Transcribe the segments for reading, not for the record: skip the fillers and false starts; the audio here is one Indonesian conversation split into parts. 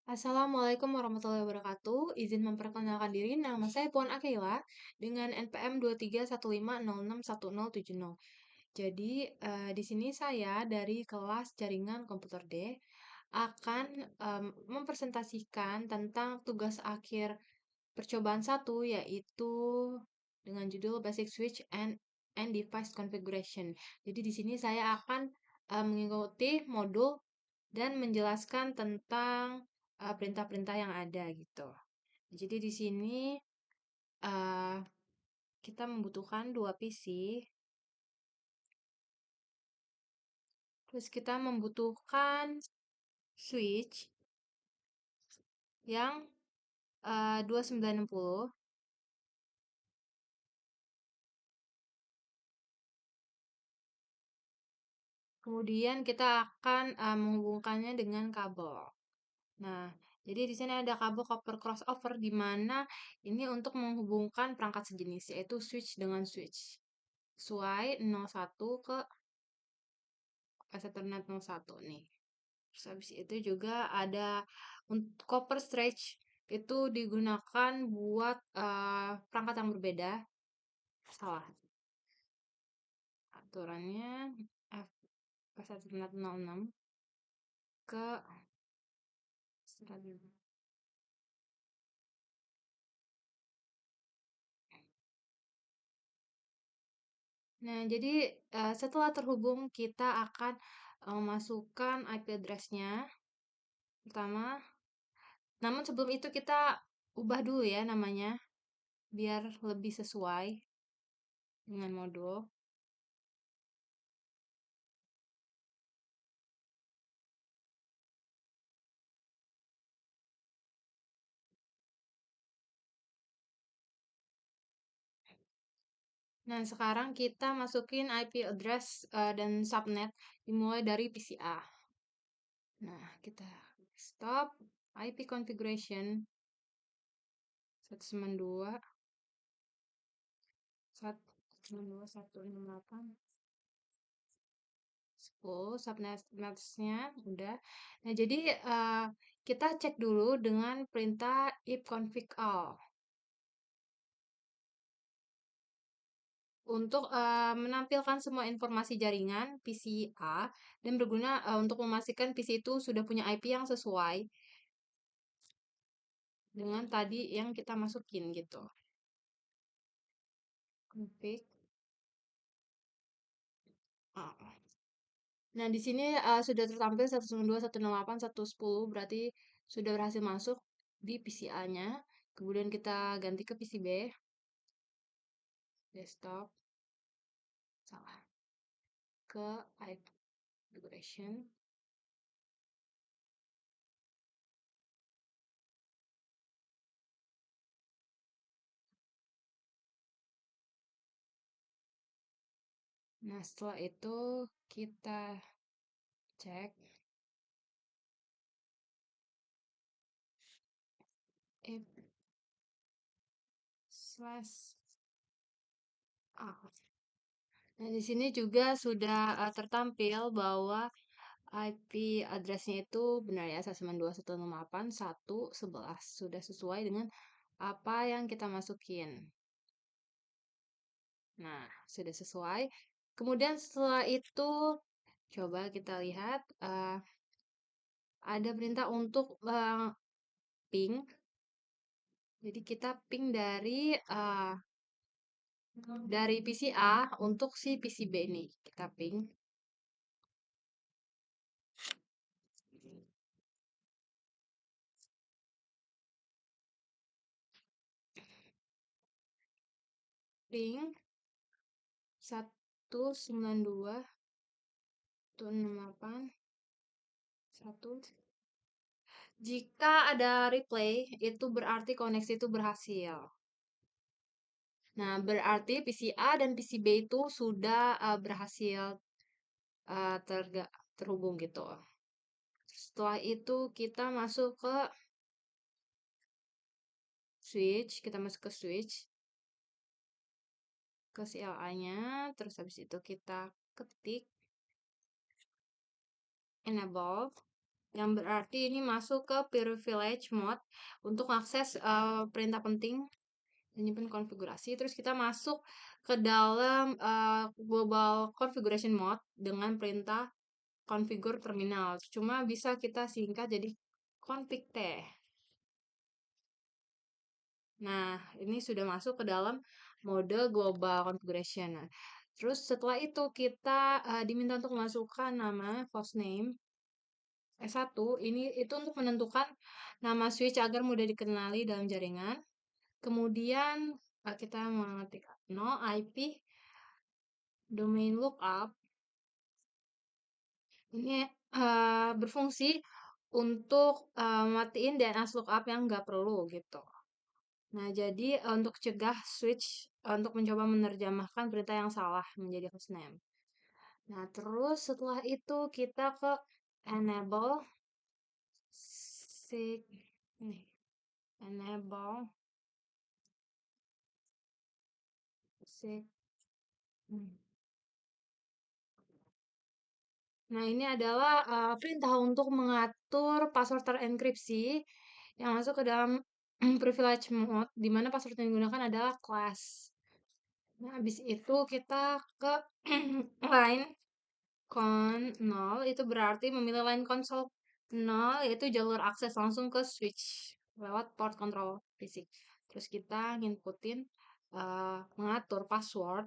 Assalamualaikum warahmatullahi wabarakatuh. Izin memperkenalkan diri, nama saya Puan Akila dengan NPM 2315061070. Jadi, di sini saya dari kelas Jaringan Komputer D akan mempresentasikan tentang tugas akhir percobaan satu, yaitu dengan judul Basic Switch and Device Configuration. Jadi di sini saya akan mengikuti modul dan menjelaskan tentang perintah-perintah yang ada gitu. Jadi di sini uh, kita membutuhkan dua PC, terus kita membutuhkan switch yang 2960. Kemudian kita akan menghubungkannya dengan kabel. Nah, jadi di sini ada kabel copper crossover di mana ini untuk menghubungkan perangkat sejenis yaitu switch dengan switch. Sesuai 01 ke Ethernet 01 nih. Terus habis itu juga ada untuk copper stretch itu digunakan buat perangkat yang berbeda. Salah. Aturannya Ethernet 06 ke Nah, jadi setelah terhubung kita akan memasukkan IP address-nya pertama. Namun sebelum itu kita ubah dulu ya namanya biar lebih sesuai dengan modul. Nah, sekarang kita masukin IP address dan subnet dimulai dari PCA. Nah, kita stop IP configuration 192 192.168 10 subnetnya udah. Nah, jadi kita cek dulu dengan perintah ifconfig all untuk menampilkan semua informasi jaringan PCA dan berguna untuk memastikan PC itu sudah punya IP yang sesuai dengan tadi yang kita masukin gitu. Config. Nah, di sini sudah tertampil 192.168.110 berarti sudah berhasil masuk di PCA-nya. Kemudian kita ganti ke PCB. Desktop. Salah. Ke IP configuration. Nah, setelah itu kita cek if slash a. Nah, di sini juga sudah tertampil bahwa IP address-nya itu benar ya 192.168.111 sudah sesuai dengan apa yang kita masukin. Nah, sudah sesuai. Kemudian setelah itu coba kita lihat ada perintah untuk ping. Jadi kita ping dari PCA untuk si PCB ini. Kita ping. Ping 192.168.1. Jika ada replay, itu berarti koneksi itu berhasil. Nah, berarti PCA dan PCB itu sudah berhasil terhubung gitu. Setelah itu kita masuk ke switch, kita masuk ke switch, ke CLI-nya, terus habis itu kita ketik enable. yang berarti ini masuk ke privilege mode untuk akses perintah penting menyimpan konfigurasi. Terus kita masuk ke dalam global configuration mode dengan perintah configure terminal. Cuma bisa kita singkat jadi config T. Nah, ini sudah masuk ke dalam mode global configuration. Nah, terus setelah itu kita diminta untuk memasukkan nama hostname S1. Ini itu untuk menentukan nama switch agar mudah dikenali dalam jaringan. Kemudian kita mengetik no IP domain lookup. Ini berfungsi untuk matiin DNS lookup yang nggak perlu gitu. Nah, jadi untuk cegah switch untuk mencoba menerjemahkan perintah yang salah menjadi hostname. Nah, terus setelah itu kita ke enable sig nih, enable sig hmm. Nah, ini adalah perintah untuk mengatur password terenkripsi yang masuk ke dalam privilege mode, di mana password yang digunakan adalah class. Nah, habis itu kita ke line con 0, itu berarti memilih line console 0, yaitu jalur akses langsung ke switch lewat port control fisik. Terus kita nginputin mengatur password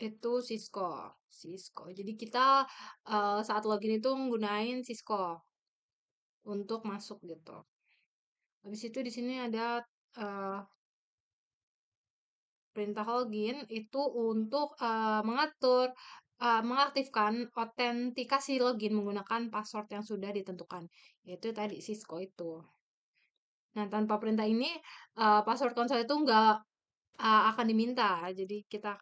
itu Cisco. Jadi kita saat login itu menggunakan Cisco untuk masuk gitu. Habis itu di sini ada eh, perintah login itu untuk mengatur mengaktifkan autentikasi login menggunakan password yang sudah ditentukan, yaitu tadi Cisco itu. Nah, tanpa perintah ini password konsol itu nggak akan diminta, jadi kita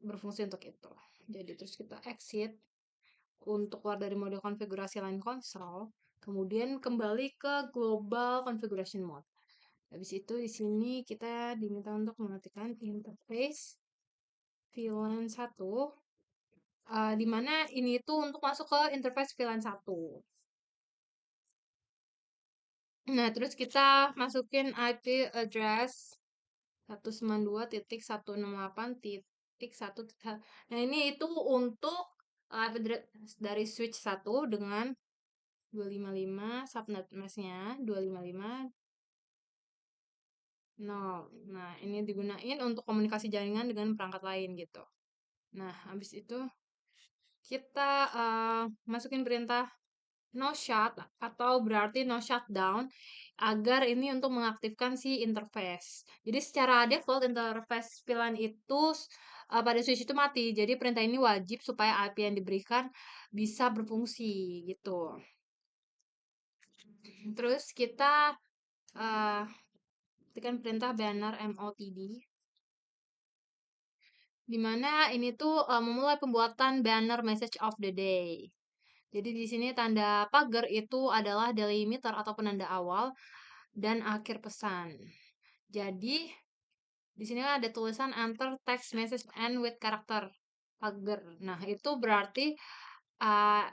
berfungsi untuk itu. Jadi terus kita exit untuk keluar dari mode konfigurasi line console, kemudian kembali ke global configuration mode. Habis itu di sini kita diminta untuk mengetikkan interface VLAN 1, di mana ini tuh untuk masuk ke interface VLAN 1. Nah, terus kita masukin IP address 192.168.1. Nah, ini itu untuk IP address dari switch 1 dengan 255 subnet mask-nya 255.0. Nah, ini digunain untuk komunikasi jaringan dengan perangkat lain gitu. Nah, habis itu kita masukin perintah no shut atau berarti no shutdown agar ini untuk mengaktifkan si interface. Jadi secara default interface VLAN itu pada switch itu mati. Jadi perintah ini wajib supaya IP yang diberikan bisa berfungsi gitu. Terus kita uh, ketikkan perintah banner MOTD, di mana ini tuh memulai pembuatan banner message of the day. Jadi di sini tanda pagar itu adalah delimiter atau penanda awal dan akhir pesan. Jadi di sini ada tulisan enter text message end with character pagar. Nah, itu berarti uh,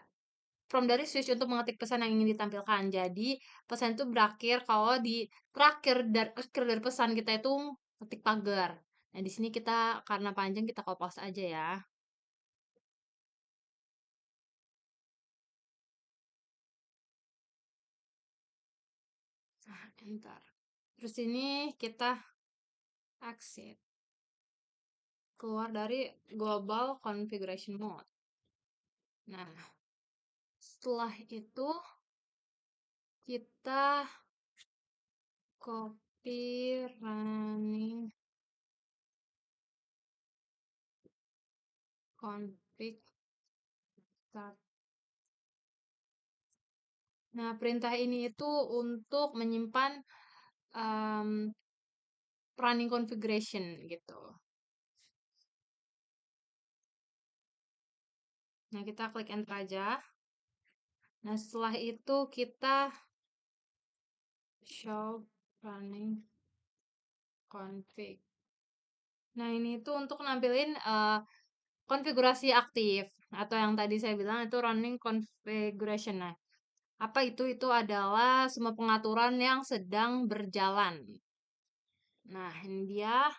from dari switch untuk mengetik pesan yang ingin ditampilkan. Jadi pesan itu berakhir kalau di akhir dari pesan kita itu ketik pagar. Nah, di sini kita karena panjang kita pause aja ya. Nah, enter. Terus ini kita exit keluar dari global configuration mode. Nah, setelah itu kita copy running config start. Nah, perintah ini itu untuk menyimpan um, running configuration gitu. Nah, kita klik enter aja. Nah, setelah itu kita show running config. Nah, ini tuh untuk nampilin konfigurasi aktif atau yang tadi saya bilang itu running configuration. Nah, apa itu? Itu adalah semua pengaturan yang sedang berjalan. Nah, ini dia.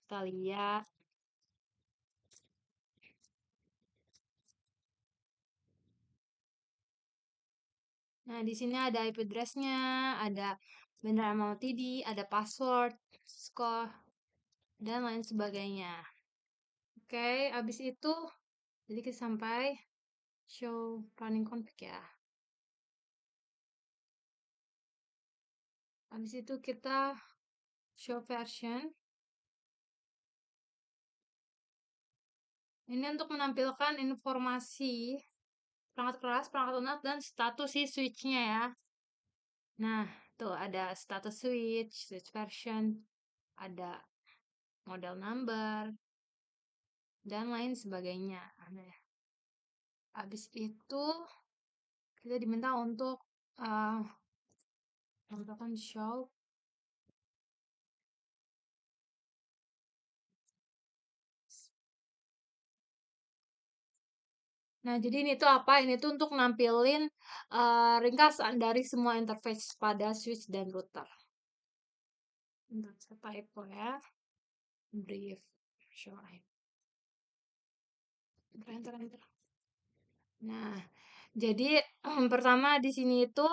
Kita lihat. Nah, di sini ada IP address-nya, ada vendor MLTD, ada password, score, dan lain sebagainya. Oke, habis itu, jadi kita sampai show running config ya. Habis itu kita show version. Ini untuk menampilkan informasi perangkat keras, perangkat lunak, dan status si switch-nya ya. Nah, tuh ada status switch, switch version, ada model number, dan lain sebagainya. Nah, habis itu kita diminta untuk menampilkan show. Nah, jadi ini tuh apa? Ini tuh untuk nampilin ringkasan dari semua interface pada switch dan router. Bentar, saya typo ya. Brief show IP. Enter, enter. Nah, jadi pertama di sini itu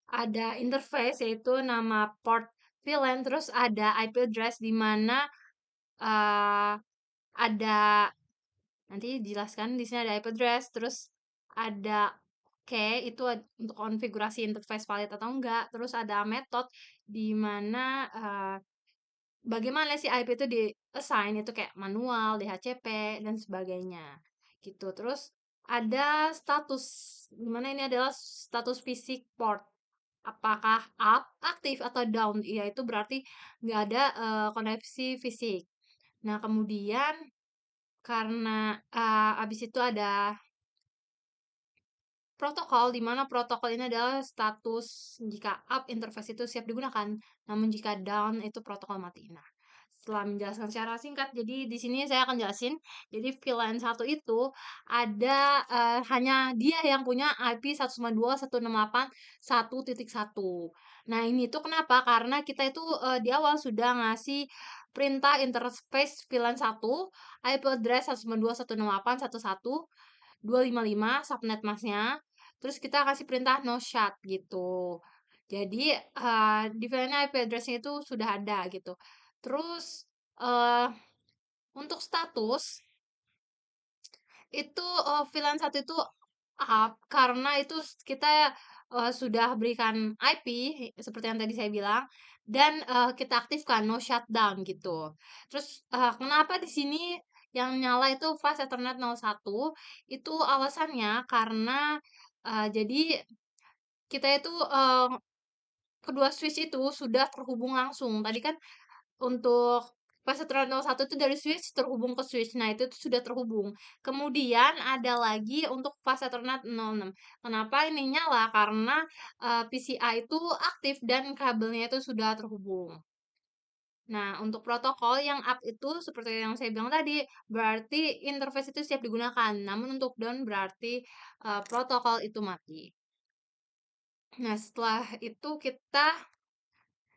ada interface yaitu nama port VLAN, terus ada IP address di mana eh, ada nanti dijelaskan di sini ada IP address, terus ada itu untuk konfigurasi interface valid atau enggak, terus ada method di mana bagaimana si IP itu di assign itu kayak manual, DHCP dan sebagainya gitu. Terus ada status dimana ini adalah status fisik port. Apakah up, aktif atau down? Iya, itu berarti nggak ada koneksi fisik. Nah, kemudian karena abis itu ada protokol, di mana protokol ini adalah status jika up interface itu siap digunakan, namun jika down itu protokol mati. Nah, setelah menjelaskan secara singkat, jadi di sini saya akan jelasin. Jadi VLAN 1 itu ada hanya dia yang punya IP 192.168.1.1. Nah, ini tuh kenapa? Karena kita itu di awal sudah ngasih perintah interface VLAN 1, IP address 192.168.1.1 255 subnet masnya. Terus kita kasih perintah no shut gitu. Jadi di VLAN IP address-nya itu sudah ada gitu. Terus eh untuk status itu VLAN 1 itu up karena itu kita sudah berikan IP seperti yang tadi saya bilang dan kita aktifkan no shutdown gitu. Terus kenapa di sini yang nyala itu flash Ethernet 01 itu alasannya karena jadi kita itu kedua switch itu sudah terhubung langsung. Tadi kan untuk fase Ethernet 01 itu dari switch terhubung ke switch. Nah, itu tuh sudah terhubung. Kemudian ada lagi untuk fase Ethernet 06. Kenapa ini nyala? Karena PCI itu aktif dan kabelnya itu sudah terhubung. Nah, untuk protokol yang up itu seperti yang saya bilang tadi, berarti interface itu siap digunakan. Namun untuk down berarti protokol itu mati. Nah, setelah itu kita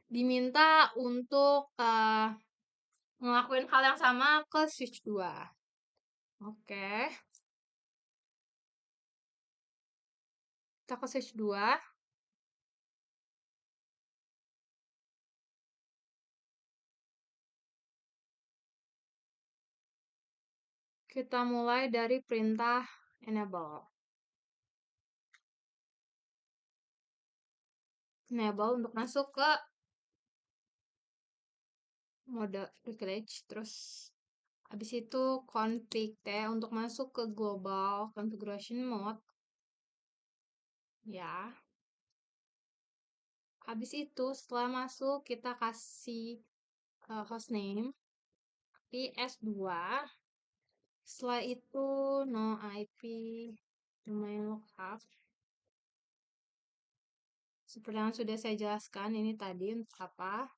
diminta untuk ngelakuin hal yang sama ke switch 2. Oke, kita ke switch 2. Kita mulai dari perintah enable. Enable untuk masuk ke mode privilege. Terus habis itu config T untuk masuk ke global configuration mode. Ya. Habis itu setelah masuk kita kasih hostname PS2. Setelah itu no IP domain lookup. Seperti yang sudah saya jelaskan ini tadi untuk apa?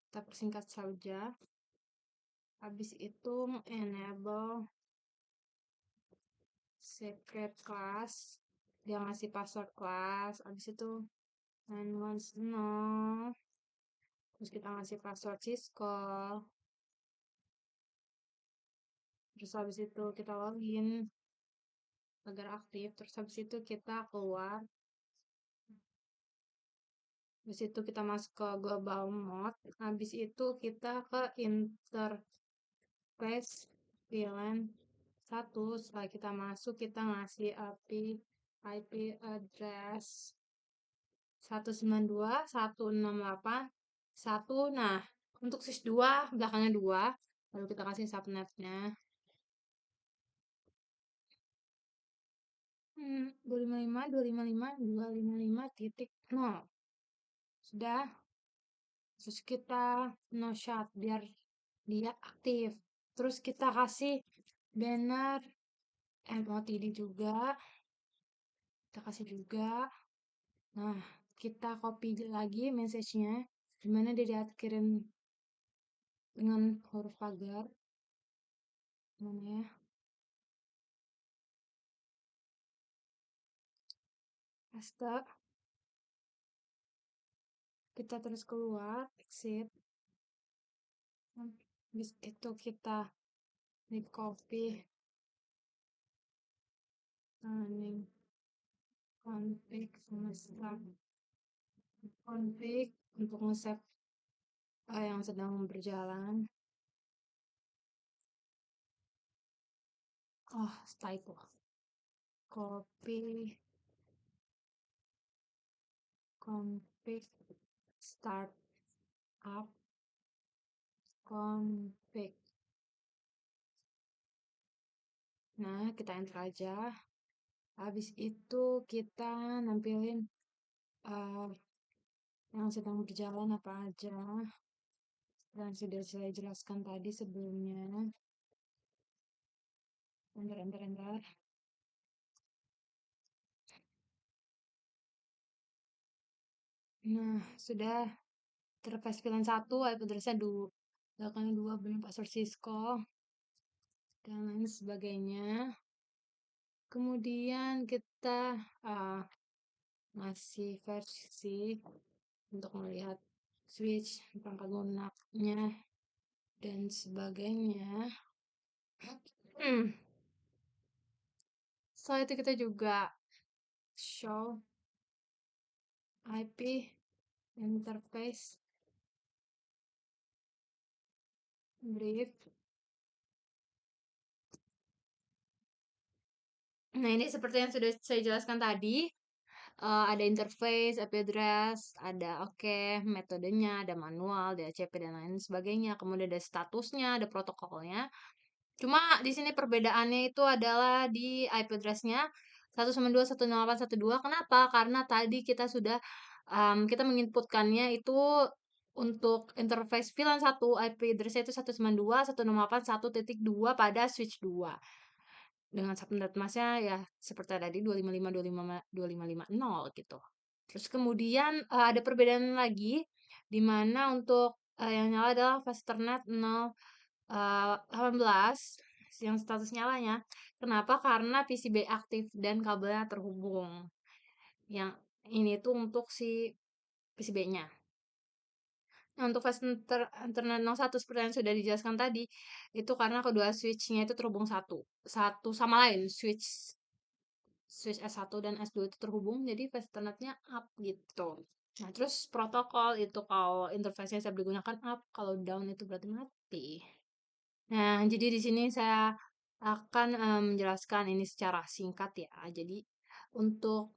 Kita persingkat saja. Habis itu enable secret class, dia ngasih password kelas, abis itu 910, terus kita ngasih password Cisco, terus habis itu kita login agar aktif, terus habis itu kita keluar, habis itu kita masuk ke global mode, habis itu kita ke interface VLAN 1, setelah kita masuk kita ngasih IP address 192.168.1. Nah, untuk sys 2 belakangnya 2, lalu kita kasih subnetnya 255.255.255.0. Sudah, terus kita no shot biar dia aktif. Terus kita kasih banner MOTD juga, kita kasih juga. Nah, kita copy lagi message-nya, dimana dia diakhirin dengan huruf pagar. Mana ya? Paste. Kita terus keluar, exit. Habis itu kita di copy running config sama start config untuk nge-save yang sedang berjalan. Oh, typo. Copy config start up config. Nah, kita enter aja. Habis itu kita nampilin yang sedang berjalan apa aja. Dan sudah saya jelaskan tadi sebelumnya. Enter. Nah, sudah terlepas pilihan 1, IP address-nya 2, belakangnya 2, belum password Cisco, dan lain sebagainya. Kemudian kita ngasih versi untuk melihat switch, perangkat lunaknya, dan sebagainya. Setelah itu kita juga show IP interface brief. Nah, ini seperti yang sudah saya jelaskan tadi. Ada interface, IP address, ada metodenya, ada manual, DHCP dan lain sebagainya. Kemudian ada statusnya, ada protokolnya. Cuma di sini perbedaannya itu adalah di IP address-nya 192.168.1.2. Kenapa? Karena tadi kita sudah kita menginputkannya itu untuk interface VLAN 1, IP address-nya itu 192.168.1.2 pada switch 2. Dengan subnet masknya ya seperti tadi 255.255.255.0 gitu. Terus kemudian ada perbedaan lagi di mana untuk yang nyala adalah Fasternet 018 yang status nyalanya. Kenapa? Karena PCB aktif dan kabelnya terhubung. Yang ini tuh untuk si PCB-nya. Nah, untuk fast internet 01 seperti yang sudah dijelaskan tadi, itu karena kedua switch-nya itu terhubung satu sama lain. Switch S1 dan S2 itu terhubung, jadi fast internetnya up gitu. Nah, terus protokol itu kalau interface-nya saya digunakan up, kalau down itu berarti mati. Nah, jadi di sini saya akan menjelaskan ini secara singkat ya. Jadi untuk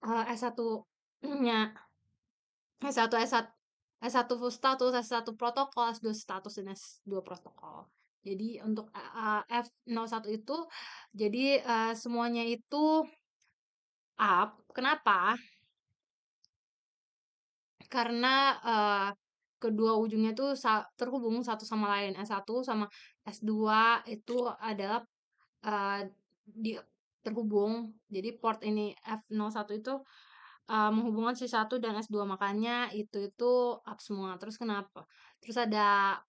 S1-nya S1 S1 S1 full status, S1 protokol, S2 status dan S2 protokol. Jadi untuk F01 itu jadi semuanya itu up. Kenapa? Karena kedua ujungnya itu terhubung satu sama lain. S1 sama S2 itu adalah uh, di terhubung. Jadi port ini F01 itu menghubungkan C1 dan S2, makanya itu up semua. Terus kenapa? Terus ada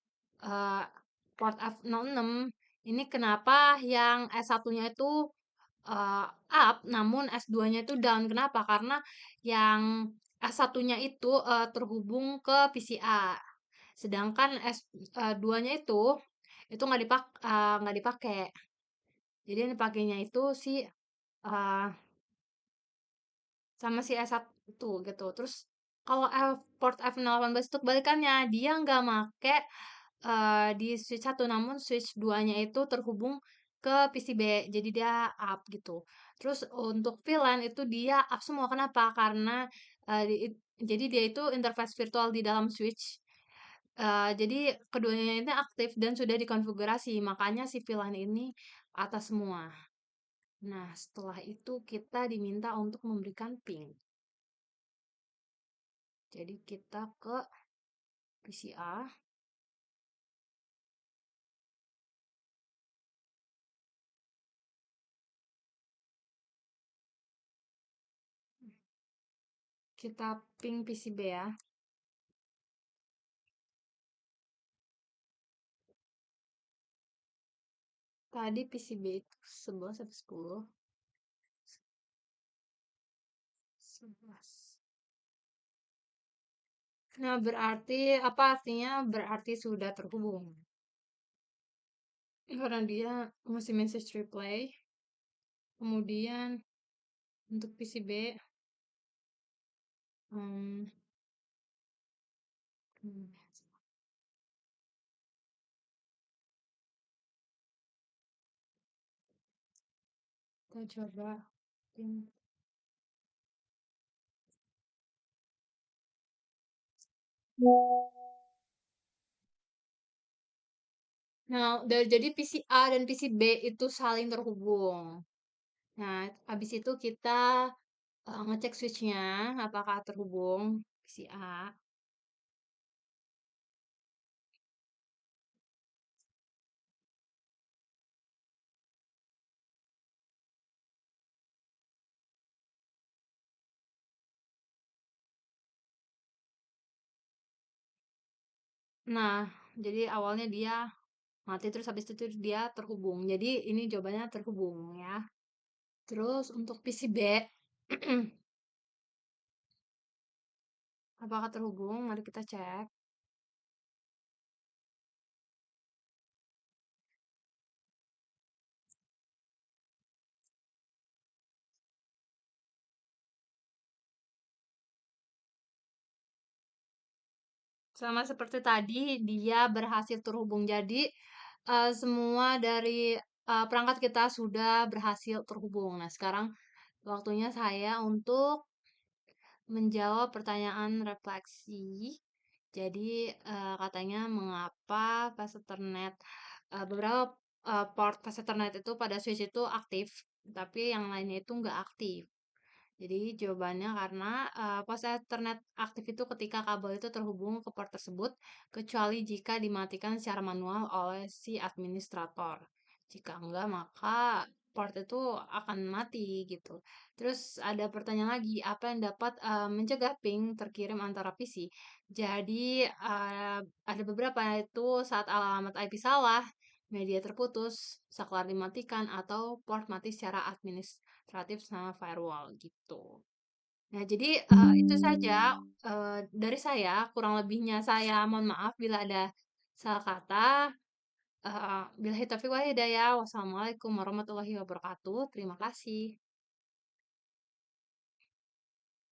uh, port F06 ini kenapa yang S1-nya itu eee, up, namun S2-nya itu down. Kenapa? Karena yang S1-nya itu, terhubung ke PCA, sedangkan 2-nya itu nggak dipakai. Jadi yang dipakainya itu si, eee, sama si S1 gitu. Terus kalau port F018 itu kebalikannya, dia nggak make di switch 1, namun switch 2-nya itu terhubung ke PCB, jadi dia up gitu. Terus untuk VLAN itu dia up semua, kenapa? Karena, jadi dia itu interface virtual di dalam switch, jadi keduanya ini aktif dan sudah dikonfigurasi, makanya si VLAN ini atas semua. Nah, setelah itu kita diminta untuk memberikan ping. Jadi kita ke PCA, kita ping PCB ya. Tadi PCB itu 11 atau 10? 11. Nah, berarti apa artinya? Berarti sudah terhubung. Karena dia masih message replay. Kemudian untuk PCB, hmm, hmm, kita coba. ping. Nah, jadi PCA dan PCB itu saling terhubung. Nah, habis itu kita ngecek switchnya apakah terhubung PCA. Nah, jadi awalnya dia mati terus habis itu dia terhubung. Jadi ini jawabannya terhubung ya. Terus untuk PCB, apakah terhubung? Mari kita cek. Sama seperti tadi, dia berhasil terhubung. Jadi, semua dari perangkat kita sudah berhasil terhubung. Nah, sekarang waktunya saya untuk menjawab pertanyaan refleksi. Jadi, katanya mengapa pas Ethernet, beberapa port pas Ethernet itu pada switch itu aktif, tapi yang lainnya itu nggak aktif. Jadi jawabannya karena pos Ethernet aktif itu ketika kabel itu terhubung ke port tersebut, kecuali jika dimatikan secara manual oleh si administrator. Jika enggak, maka port itu akan mati gitu. Terus ada pertanyaan lagi, apa yang dapat mencegah ping terkirim antara PC? Jadi ada beberapa yaitu saat alamat IP salah, media terputus, saklar dimatikan, atau port mati secara administratif sama firewall gitu. Nah, jadi itu saja dari saya. Kurang lebihnya saya mohon maaf bila ada salah kata. Billahi taufiq wal hidayah. Wassalamualaikum warahmatullahi wabarakatuh. Terima kasih.